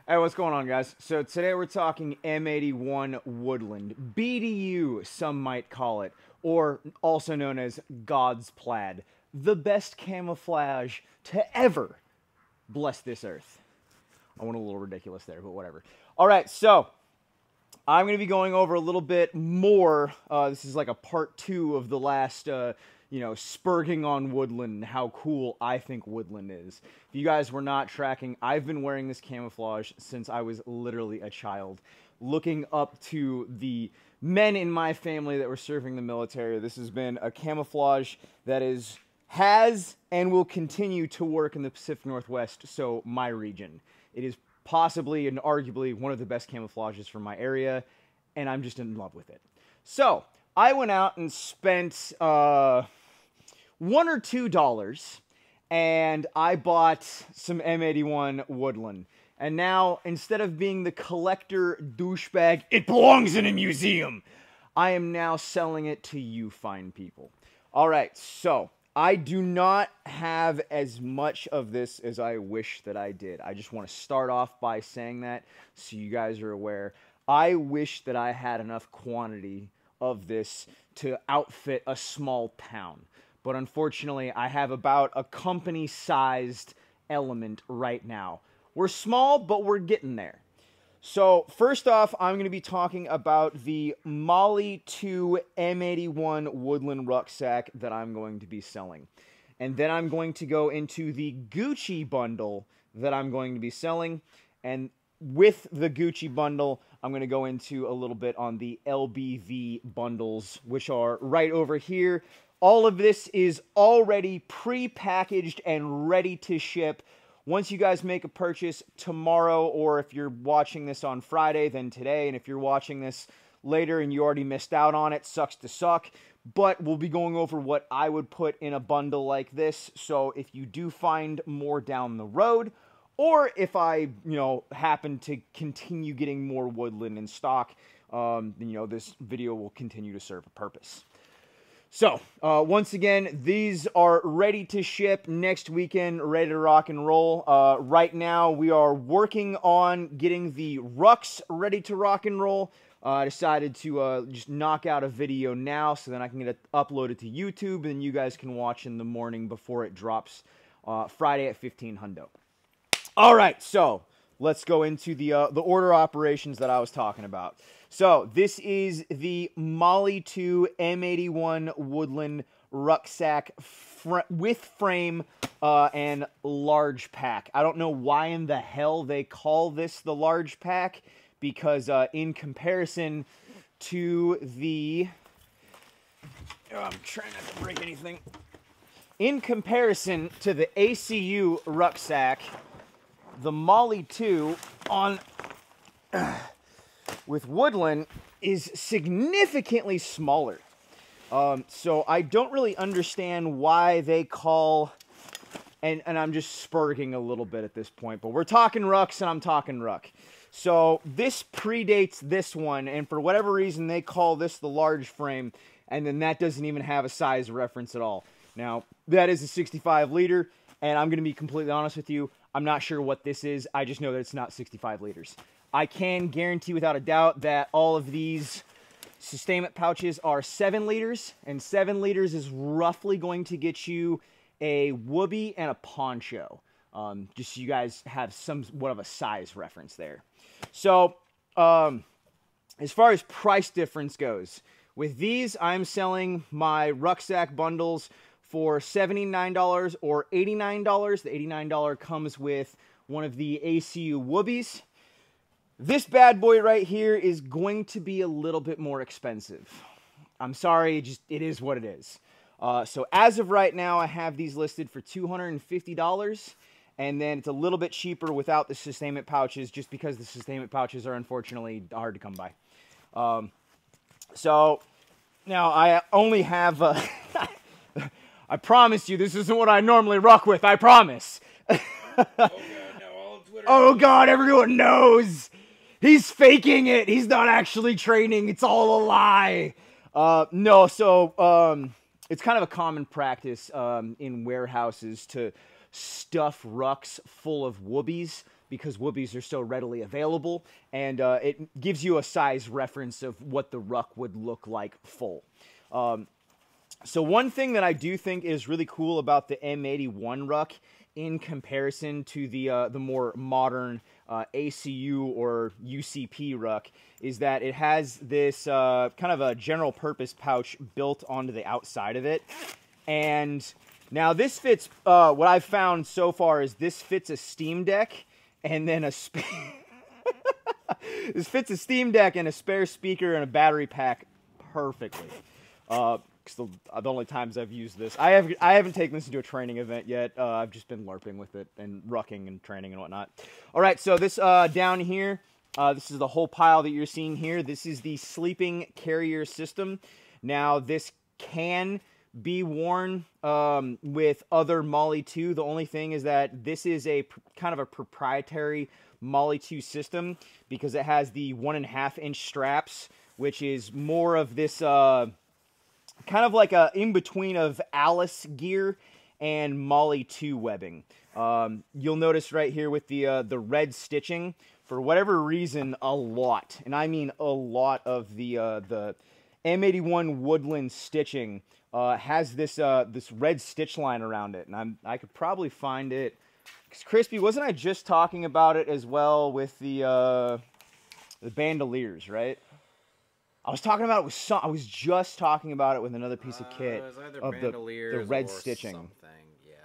Hey, what's going on, guys? So today we're talking M81 Woodland, BDU, some might call it, or also known as God's Plaid, the best camouflage to ever bless this earth. I went a little ridiculous there, but whatever. All right, so I'm going to be going over a little bit more. This is like a part 2 of the last, spurging on Woodland and how cool I think Woodland is. If you guys were not tracking, I've been wearing this camouflage since I was literally a child. Looking up to the men in my family that were serving the military, this has been a camouflage that has and will continue to work in the Pacific Northwest, so my region. It is possibly and arguably one of the best camouflages from my area, and I'm just in love with it. So, I went out and spent $1 or $2, and I bought some M81 Woodland. And now, instead of being the collector douchebag, it belongs in a museum, I am now selling it to you fine people. Alright, so I do not have as much of this as I wish that I did. I just want to start off by saying that so you guys are aware. I wish that I had enough quantity of this to outfit a small town. But unfortunately, I have about a company-sized element right now. We're small, but we're getting there. So, first off, I'm going to be talking about the Molly 2 M81 Woodland rucksack that I'm going to be selling. And then I'm going to go into the Gucci bundle that I'm going to be selling. And with the Gucci bundle, I'm going to go into a little bit on the LBV bundles, which are right over here. All of this is already pre-packaged and ready to ship. Once you guys make a purchase tomorrow, or if you're watching this on Friday, then today, and if you're watching this later and you already missed out on it, sucks to suck. But we'll be going over what I would put in a bundle like this, so if you do find more down the road, or if I, happen to continue getting more Woodland in stock, this video will continue to serve a purpose. So, once again, these are ready to ship next weekend, ready to rock and roll. Right now, we are working on getting the rucks ready to rock and roll. I decided to just knock out a video now so then I can get it uploaded to YouTube, and you guys can watch in the morning before it drops Friday at 1500. All right, so let's go into the order operations that I was talking about. So, this is the Molly 2 M81 Woodland rucksack with frame and large pack. I don't know why in the hell they call this the large pack, because in comparison to the... I'm trying not to break anything. In comparison to the ACU rucksack, the Molly 2 on... with Woodland is significantly smaller. So I don't really understand why they call, and I'm just spurging a little bit at this point, but we're talking rucks and I'm talking ruck. So this predates this one, and for whatever reason they call this the large frame, and then that doesn't even have a size reference at all. Now, that is a 65 liter, and I'm going to be completely honest with you, I'm not sure what this is. I just know that it's not 65 liters. I can guarantee without a doubt that all of these sustainment pouches are 7 liters, and 7 liters is roughly going to get you a whoopee and a poncho. Just so you guys have somewhat of a size reference there. So, as far as price difference goes, with these, I'm selling my rucksack bundles for $79 or $89. The $89 comes with one of the ACU whoopies. This bad boy right here is going to be a little bit more expensive. I'm sorry, it is what it is. So as of right now, I have these listed for $250, and then it's a little bit cheaper without the sustainment pouches, just because the sustainment pouches are unfortunately hard to come by. So now I only have... I promise you, this isn't what I normally rock with, I promise. Oh God, no, all Twitter. Oh God, everyone knows! He's faking it. He's not actually training. It's all a lie. No, so it's kind of a common practice in warehouses to stuff rucks full of whoobies because whoobies are so readily available, and it gives you a size reference of what the ruck would look like full. So one thing that I do think is really cool about the M81 ruck in comparison to the more modern ACU or UCP ruck is that it has this kind of a general purpose pouch built onto the outside of it. And now this fits, what I've found so far is this fits a Steam Deck and then this fits a Steam Deck and a spare speaker and a battery pack perfectly. The only times I've used this, I haven't taken this into a training event yet. I've just been LARPing with it and rucking and training and whatnot. All right, so this down here, this is the whole pile that you're seeing here. This is the sleeping carrier system. Now this can be worn with other Molly 2. The only thing is that this is a kind of a proprietary Molly 2 system because it has the 1.5-inch straps, which is more of this kind of like a in-between of Alice gear and Molly 2 webbing. You'll notice right here with the red stitching, for whatever reason, a lot, and I mean a lot of the M81 Woodland stitching has this this red stitch line around it, and I could probably find it. 'Cause Crispy, wasn't I just talking about it as well with the bandoliers, right? I was talking about it with I was just talking about it with another piece of kit of the red stitching. Something, yeah.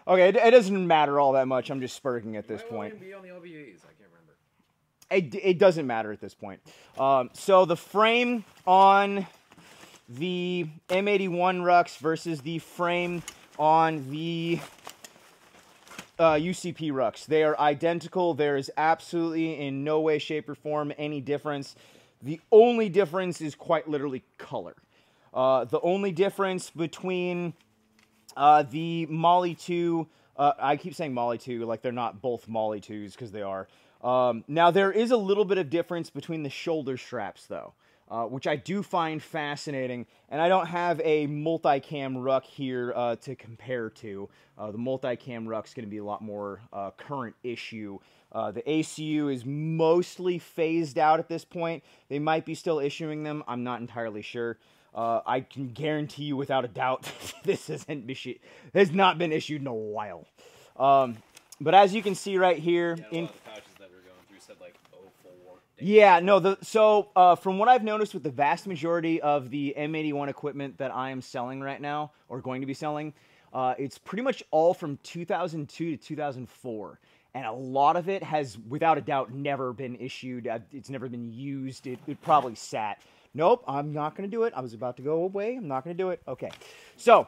Okay, it doesn't matter all that much. I'm just spurging at this point. Be on the LBAs. I can't remember. It doesn't matter at this point. So the frame on the M81 rucks versus the frame on the UCP rucks, they are identical. There is absolutely in no way, shape, or form any difference. The only difference is quite literally color. The only difference between the Molly 2, I keep saying Molly 2 like they're not both Molly 2s because they are. Now there is a little bit of difference between the shoulder straps though, which I do find fascinating. And I don't have a multicam ruck here to compare to. The multicam ruck's going to be a lot more current issue. The ACU is mostly phased out at this point. They might be still issuing them. I'm not entirely sure. I can guarantee you without a doubt this has not been issued in a while. But as you can see right here, yeah, a lot of the pouches that we were going through said like 04. Yeah, no. So from what I've noticed with the vast majority of the M81 equipment that I am selling right now, or going to be selling, it's pretty much all from 2002 to 2004. And a lot of it has, without a doubt, never been issued. It's never been used. It probably sat. Nope, I'm not going to do it. I was about to go away. I'm not going to do it. Okay. So,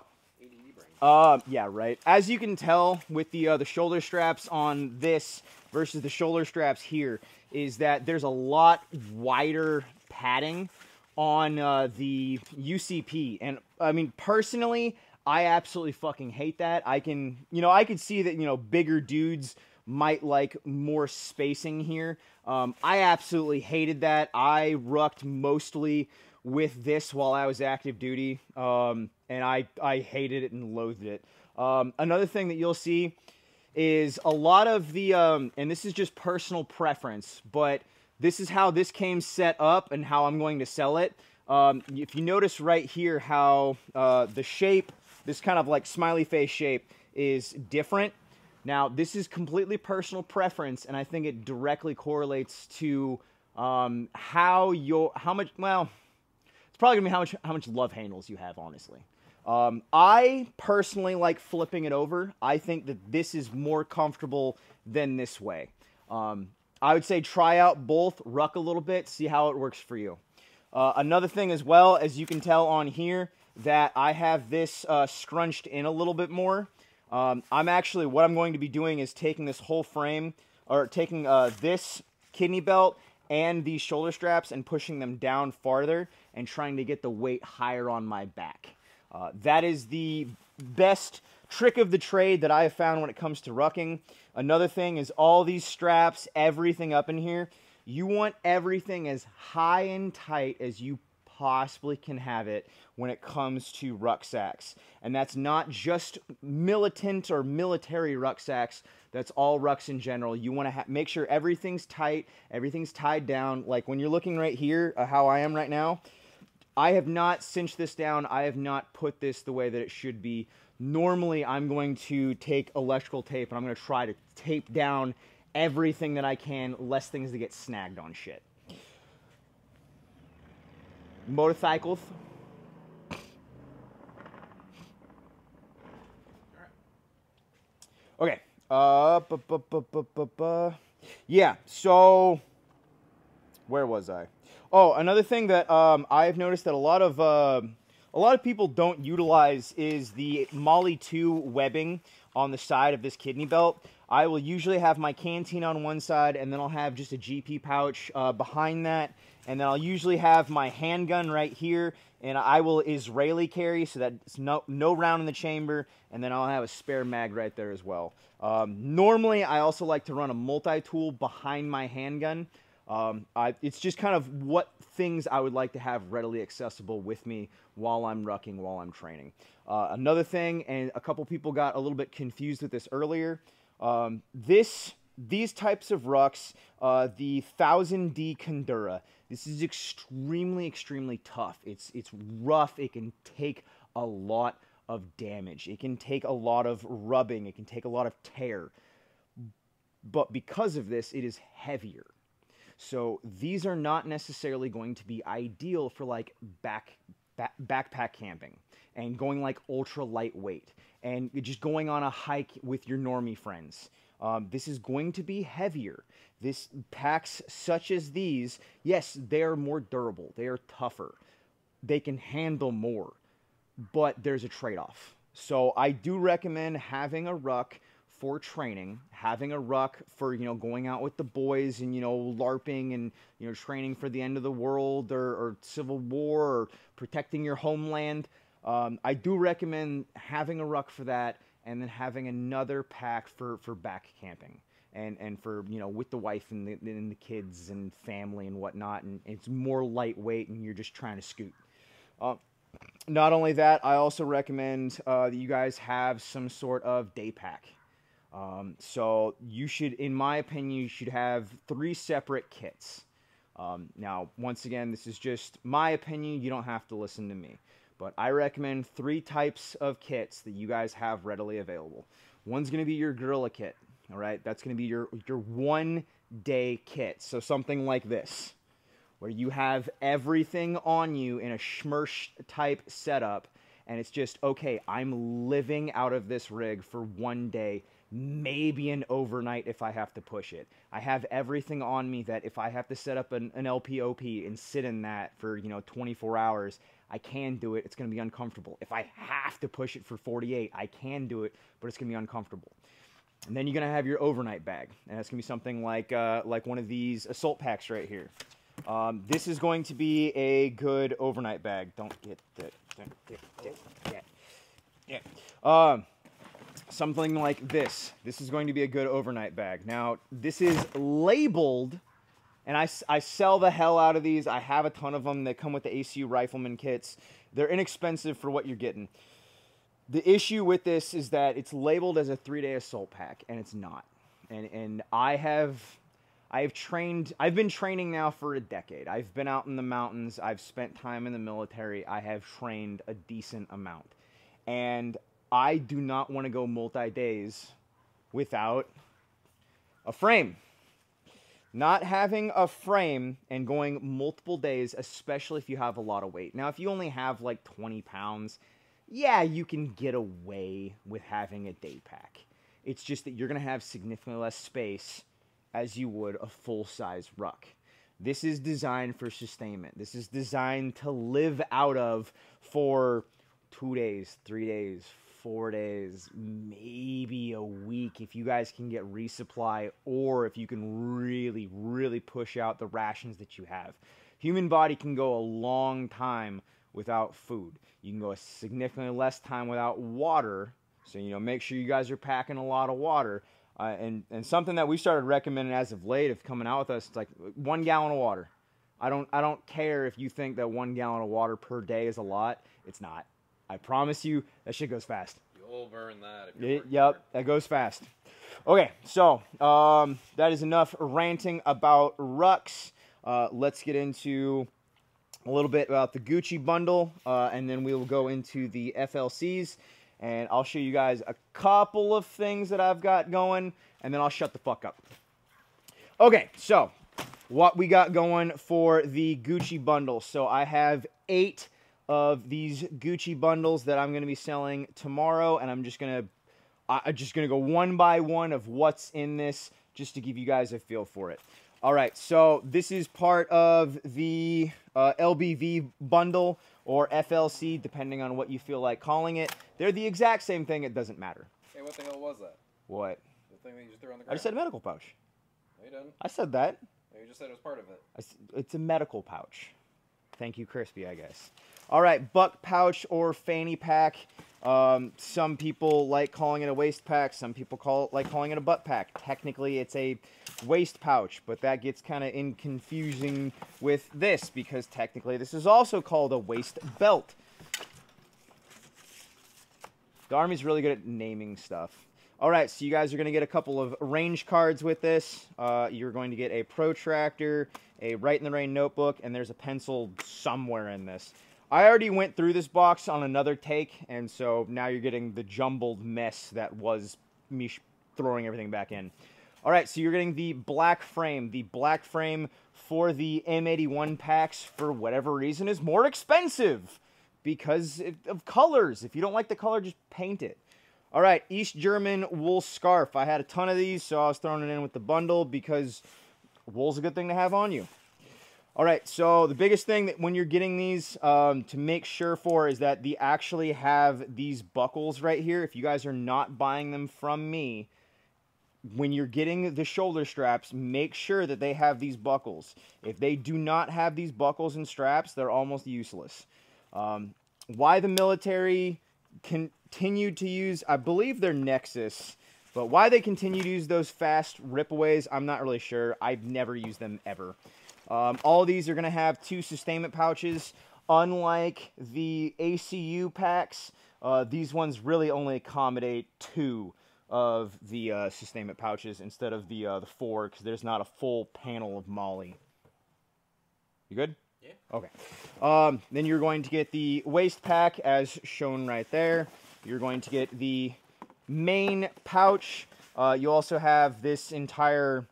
yeah, right. As you can tell with the shoulder straps on this versus the shoulder straps here, is that there's a lot wider padding on the UCP. And, I mean, personally, I absolutely fucking hate that. I can see that, bigger dudes might like more spacing here. I absolutely hated that. I rucked mostly with this while I was active duty, and I hated it and loathed it. Another thing that you'll see is a lot of the, and this is just personal preference, but this is how this came set up and how I'm going to sell it. If you notice right here how the shape, this kind of like smiley face shape, is different. Now, this is completely personal preference, and I think it directly correlates to it's probably gonna be how much love handles you have, honestly. I personally like flipping it over. I think that this is more comfortable than this way. I would say try out both, ruck a little bit, see how it works for you. Another thing as well, as you can tell on here, that I have this scrunched in a little bit more. What I'm going to be doing is taking this whole frame, or taking this kidney belt and these shoulder straps and pushing them down farther and trying to get the weight higher on my back. That is the best trick of the trade that I have found when it comes to rucking. Another thing is all these straps, everything up in here, you want everything as high and tight as you possibly can have it when it comes to rucksacks. And that's not just militant or military rucksacks. That's all rucks in general. You want to make sure everything's tight, everything's tied down. Like when you're looking right here, how I am right now, I have not cinched this down. I have not put this the way that it should be. Normally, I'm going to take electrical tape and I'm going to try to tape down everything that I can, less things to get snagged on shit. Motorcycles. Okay. Yeah, so where was I? Oh, another thing that I've noticed that a lot of people don't utilize is the Molly 2 webbing on the side of this kidney belt. I will usually have my canteen on one side, and then I'll have just a GP pouch behind that, and then I'll usually have my handgun right here, and I will Israeli carry so that it's no round in the chamber, and then I'll have a spare mag right there as well. Normally, I also like to run a multi-tool behind my handgun. It's just kind of what things I would like to have readily accessible with me while I'm rucking, while I'm training. Another thing, and a couple people got a little bit confused with this earlier, these types of rucks, the 1000D Kundura, this is extremely, extremely tough. It's rough. It can take a lot of damage. It can take a lot of rubbing. It can take a lot of tear. But because of this, it is heavier. So these are not necessarily going to be ideal for like backpack camping and going like ultra lightweight and just going on a hike with your normie friends. This is going to be heavier. This packs such as these, yes, they are more durable. They are tougher. They can handle more, but there's a trade-off. So I do recommend having a ruck for training, having a ruck for, going out with the boys and, LARPing and, training for the end of the world or Civil War or protecting your homeland. I do recommend having a ruck for that and then having another pack for back camping and for, with the wife and the kids and family and whatnot. And it's more lightweight and you're just trying to scoot. Not only that, I also recommend that you guys have some sort of day pack. So you should, in my opinion, you should have 3 separate kits. Now, once again, this is just my opinion. You don't have to listen to me. But I recommend 3 types of kits that you guys have readily available. One's going to be your gorilla kit. All right, that's going to be your one-day kit. So something like this, where you have everything on you in a schmersh type setup, and it's just, okay, I'm living out of this rig for one day, maybe an overnight if I have to push it. I have everything on me that if I have to set up an LPOP and sit in that for, 24 hours, I can do it. It's going to be uncomfortable. If I have to push it for 48, I can do it, but it's going to be uncomfortable. And then you're going to have your overnight bag, and that's going to be something like one of these assault packs right here. This is going to be a good overnight bag. Don't get that. Yeah. Something like this. This is going to be a good overnight bag. Now, this is labeled, and I sell the hell out of these. I have a ton of them. They come with the ACU Rifleman kits. They're inexpensive for what you're getting. The issue with this is that it's labeled as a 3-day assault pack, and it's not. And I've been training now for a decade. I've been out in the mountains. I've spent time in the military. I have trained a decent amount. And I do not want to go multi-days without a frame. Not having a frame and going multiple days, especially if you have a lot of weight. Now, if you only have like 20 pounds, yeah, you can get away with having a day pack. It's just that you're going to have significantly less space as you would a full-size ruck. This is designed for sustainment. This is designed to live out of for 2 days, 3 days, 4 days, maybe a week if you guys can get resupply or if you can really, really push out the rations that you have. Human body can go a long time without food. You can go a significantly less time without water. So, make sure you guys are packing a lot of water. And something that we started recommending as of late of coming out with us, it's like 1 gallon of water. I don't care if you think that 1 gallon of water per day is a lot. It's not. I promise you, that shit goes fast. You'll burn that if you're Yep, that goes fast. Okay, so that is enough ranting about rucks. Let's get into a little bit about the Gucci bundle, and then we will go into the FLCs, and I'll show you guys a couple of things that I've got going, and then I'll shut the fuck up. Okay, so what we got going for the Gucci bundle. So I have 8 of these Gucci bundles that I'm going to be selling tomorrow, and I'm just gonna go one by one of what's in this, just to give you guys a feel for it. All right, so this is part of the LBV bundle, or FLC, depending on what you feel like calling it. They're the exact same thing. It doesn't matter. Hey, what the hell was that? What? The thing that you just threw on the ground? I just said medical pouch. No, you didn't. I said that. No, you just said it was part of it. It's a medical pouch. Thank you, Crispy, I guess. All right, buck pouch or fanny pack. Some people like calling it a waist pack. Some people like calling it a butt pack. Technically, it's a waist pouch, but that gets kind of confusing with this, because technically this is also called a waist belt. The Army's really good at naming stuff. All right, so you guys are going to get a couple of range cards with this. You're going to get a protractor, a Write in the Rain notebook, and there's a pencil somewhere in this. I already went through this box on another take, and so now you're getting the jumbled mess that was me throwing everything back in. All right, so you're getting the black frame. The black frame for the M81 packs, for whatever reason, is more expensive because of colors. If you don't like the color, just paint it. All right, East German wool scarf. I had a ton of these, so I was throwing it in with the bundle because wool's a good thing to have on you. All right, so the biggest thing that when you're getting these to make sure for is that they actually have these buckles right here. If you guys are not buying them from me, when you're getting the shoulder straps, make sure that they have these buckles. If they do not have these buckles and straps, they're almost useless. Why the military continued to use, I believe they're Nexus, but why they continue to use those fast ripaways, I'm not really sure. I've never used them ever. All of these are going to have 2 sustainment pouches. Unlike the ACU packs, these ones really only accommodate 2 of the sustainment pouches instead of the 4, because there's not a full panel of Molly. You good? Yeah. Okay. Then you're going to get the waist pack as shown right there. You're going to get the main pouch. You also have this entire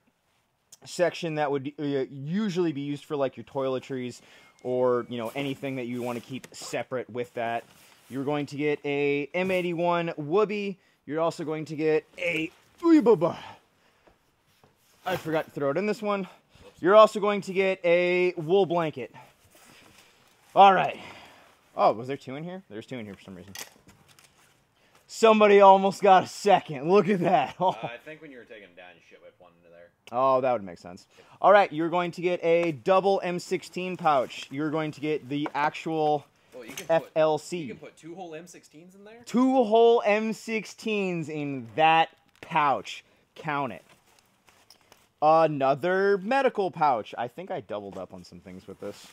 section that would usually be used for like your toiletries or, you know, anything that you want to keep separate with that. You're going to get a M81 Woodland. You're also going to get a... I forgot to throw it in this one. You're also going to get a wool blanket. All right. Oh, was there 2 in here? There's 2 in here for some reason. Somebody almost got a second. Look at that. Oh. I think when you were taking them down, you should whip one into there. Oh, that would make sense. All right, you're going to get a double M16 pouch. You're going to get the actual FLC. You can put 2 whole M16s in there? 2 whole M16s in that pouch. Count it. Another medical pouch. I think I doubled up on some things with this.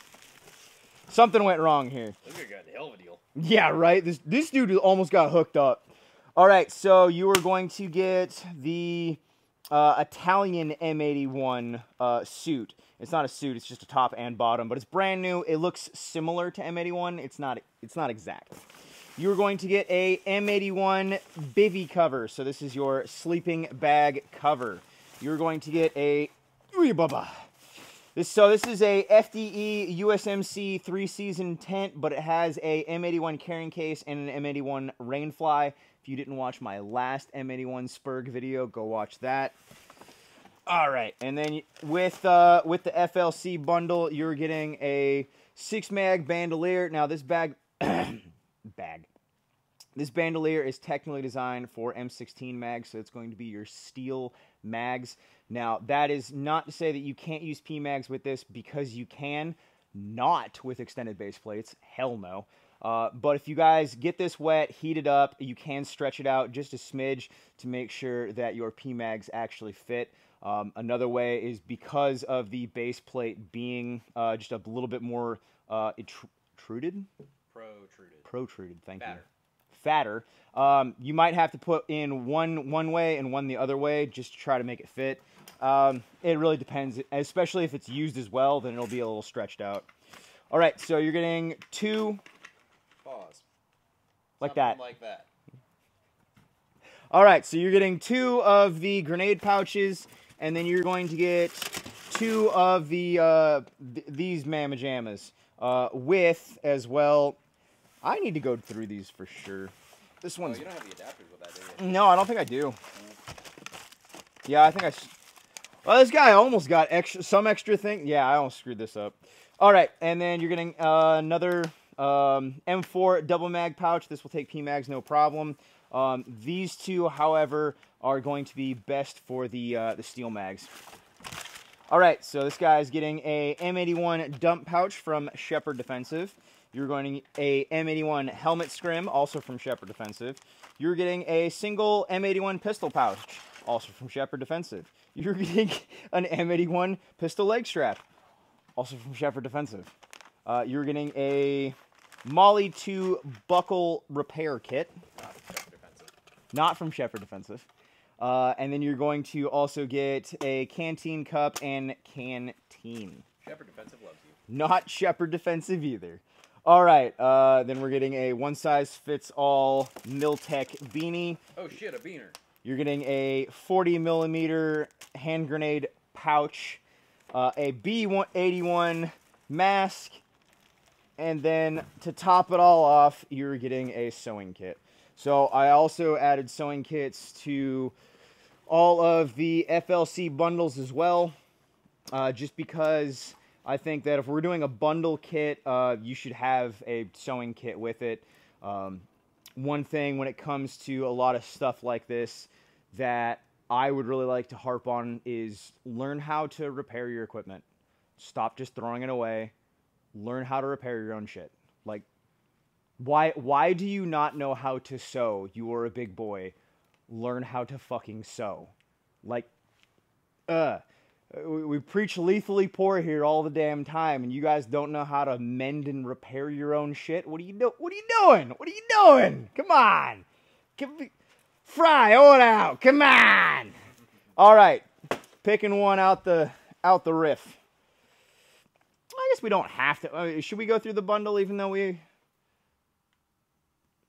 Something went wrong here. This guy got the hell of a deal. Yeah, right? This dude almost got hooked up. All right, so you are going to get the Italian M81 suit. It's not a suit, it's just a top and bottom, but it's brand new. It looks similar to M81. It's not exact. You're going to get a M81 bivy cover. So this is your sleeping bag cover. You're going to get a this is a FDE USMC 3-season tent, but it has a M81 carrying case and an M81 rainfly. If you didn't watch my last M81 Spurg video, go watch that. All right, and then with the FLC bundle, you're getting a 6-mag bandolier. Now this this bandolier is technically designed for M16 mags, so it's going to be your steel mags. Now, that is not to say that you can't use PMags with this, because you can. Not with extended base plates. Hell no. But if you guys get this wet, heat it up, you can stretch it out just a smidge to make sure that your PMags actually fit. Another way is because of the base plate being just a little bit more protruded? Protruded, thank you. Fatter. You might have to put in one way and one the other way just to try to make it fit. It really depends, especially if it's used as well, then it'll be a little stretched out. All right, so you're getting 2. Pause. Like Something that. Like that. All right, so you're getting 2 of the grenade pouches, and then you're going to get 2 of the these Mamma Jammas with as well. I need to go through these for sure. This one's. You don't have the adapters with that, do you? No, I don't think I do. Yeah, I think I. Well, this guy almost got some extra thing. Yeah, I almost screwed this up. All right, and then you're getting another M4 double mag pouch. This will take PMags, no problem. These 2, however, are going to be best for the steel mags. All right, so this guy's getting a M81 dump pouch from Shepherd Defensive. You're going a M81 helmet scrim, also from Shepherd Defensive. You're getting a single M81 pistol pouch, also from Shepherd Defensive. You're getting an M81 pistol leg strap, also from Shepherd Defensive. You're getting a Molly 2 buckle repair kit, not from Shepherd Defensive. And then you're going to also get a canteen cup and canteen. Shepherd Defensive loves you. Not Shepherd Defensive either. All right, then we're getting a one-size-fits-all Miltech beanie. Oh shit, a beaner. You're getting a 40mm hand grenade pouch, a B81 mask, and then to top it all off, you're getting a sewing kit. So I also added sewing kits to all of the FLC bundles as well, just because I think that if we're doing a bundle kit, you should have a sewing kit with it. One thing when it comes to a lot of stuff like this that I would really like to harp on is learn how to repair your equipment. Stop just throwing it away. Learn how to repair your own shit. Like, why do you not know how to sew? You are a big boy. Learn how to fucking sew. Like, we preach lethally poor here all the damn time, and you guys don't know how to mend and repair your own shit. What are you doing? What are you doing? What are you doing? Come on, fry it out. Come on. All right, picking one out the riff. I guess we don't have to. Should we go through the bundle, even though we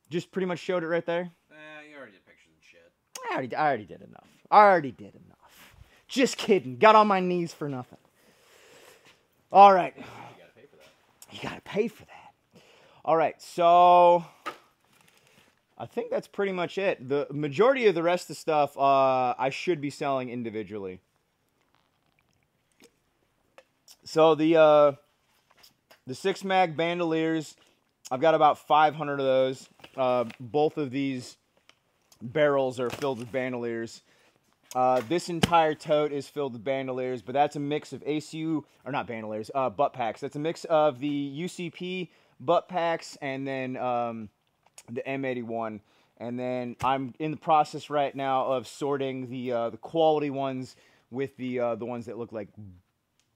just pretty much showed it right there? You already did pictures and shit. I already did enough. I already did enough. Just kidding. Got on my knees for nothing. All right. You gotta pay for that. You gotta pay for that. All right, so I think that's pretty much it. The majority of the rest of the stuff I should be selling individually. So the 6-mag bandoliers, I've got about 500 of those. Both of these barrels are filled with bandoliers. This entire tote is filled with bandoliers, but that's a mix of ACU, or not bandoliers, butt packs. That's a mix of the UCP butt packs and then the M81. And then I'm in the process right now of sorting the quality ones with the ones that look like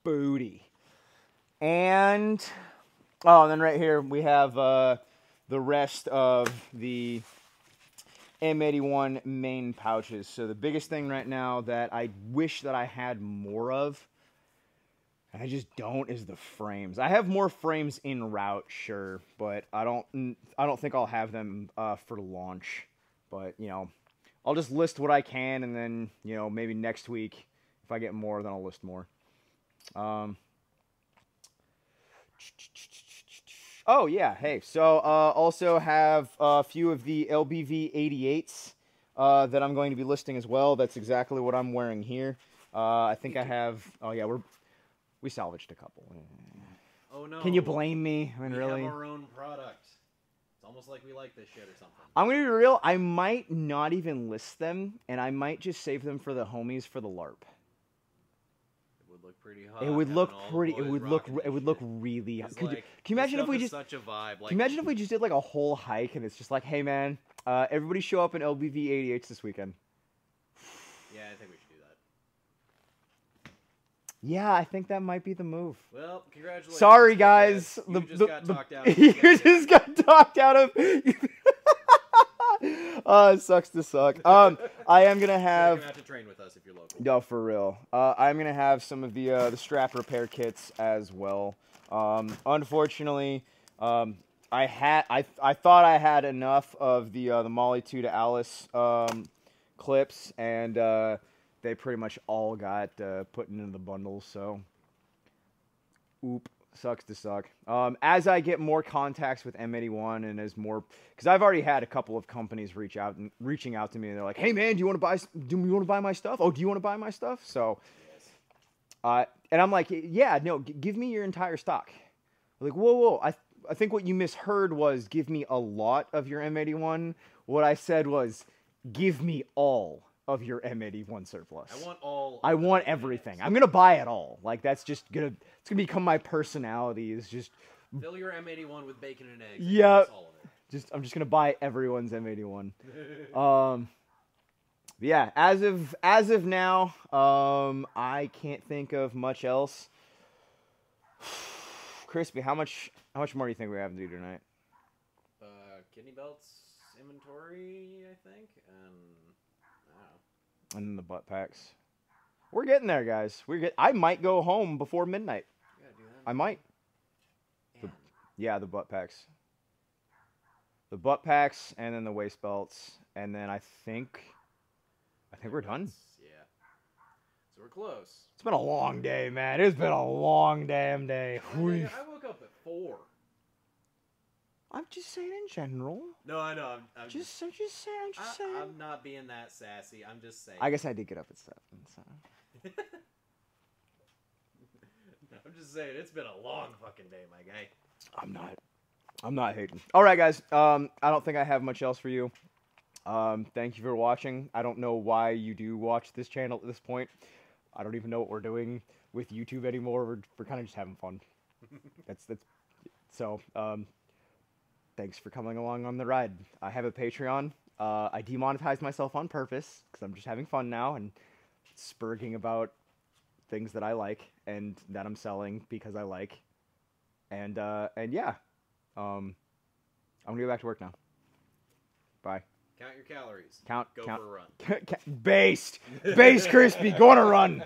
booty. And then right here we have the rest of the M81 main pouches. So the biggest thing right now that I wish that I had more of, and I just don't, is the frames. I have more frames en route, sure, but I don't think I'll have them for launch. But you know, I'll just list what I can, and then you know maybe next week if I get more, then I'll list more. Oh, yeah, hey, so also have a few of the LBV 88s that I'm going to be listing as well. That's exactly what I'm wearing here. I think I have, oh yeah, we salvaged a couple. Oh no. Can you blame me? I mean, we really? have our own product. It's almost like we like this shit or something. I'm going to be real, I might not even list them, and I might just save them for the homies for the LARP. Would look pretty hot. It would look having all the pretty. It boys would look. rocking It would this look shit. really. It's Can like, you imagine this if we stuff is just? such a vibe? Like, Can you imagine if we just did like a whole hike and it's just like, hey man, everybody show up in LBV 88s this weekend. Yeah, I think we should do that. Yeah, I think that might be the move. Well, congratulations. Sorry guys, You just got talked out. Of you just got talked out of. It sucks to suck. I am gonna You're have. gonna have to train with us if you're local. No, for real. I'm gonna have some of the strap repair kits as well. Unfortunately, I thought I had enough of the Molly 2 to Alice clips, and they pretty much all got put into the bundle. So, oop. Sucks to suck. As I get more contacts with M81 and as more, because I've already had a couple of companies reaching out to me and they're like, "Hey man, do you want to buy my stuff? Oh, do you want to buy my stuff?" So, and I'm like, "Yeah, no, give me your entire stock." They're like, whoa, I think what you misheard was give me a lot of your M81. What I said was give me all of your M81 surplus. I want all. I want everything. I'm gonna buy it all. Like it's gonna become my personality. Is just Fill your M81 with bacon and eggs. Yeah. That's all of it. I'm just gonna buy everyone's M81. Yeah. As of now, I can't think of much else. Crispy, how much more do you think we have to do tonight? Kidney belts inventory, I think, and I don't know. And then the butt packs. We're getting there, guys. I might go home before midnight. You gotta do that. I might. And Yeah, the butt packs. The butt packs, and then the waist belts, and then I think we're done. yeah. So we're close. It's been a long day, man. It's been a long damn day. I woke up at 4. I'm just saying in general. No, I know. I'm I'm just saying. I'm not being that sassy. I'm just saying. I guess I did get up at 7. So. I'm just saying. It's been a long fucking day, my guy. I'm not hating. All right, guys. I don't think I have much else for you. Thank you for watching. I don't know why you do watch this channel at this point. I don't even know what we're doing with YouTube anymore. We're kind of just having fun. That's so. Thanks for coming along on the ride. I have a Patreon. I demonetized myself on purpose because I'm just having fun now and spurging about things that I like and that I'm selling because I like. And yeah, I'm gonna go back to work now. Bye. Count your calories. Count. Go for a run. Based crispy. Go on a run.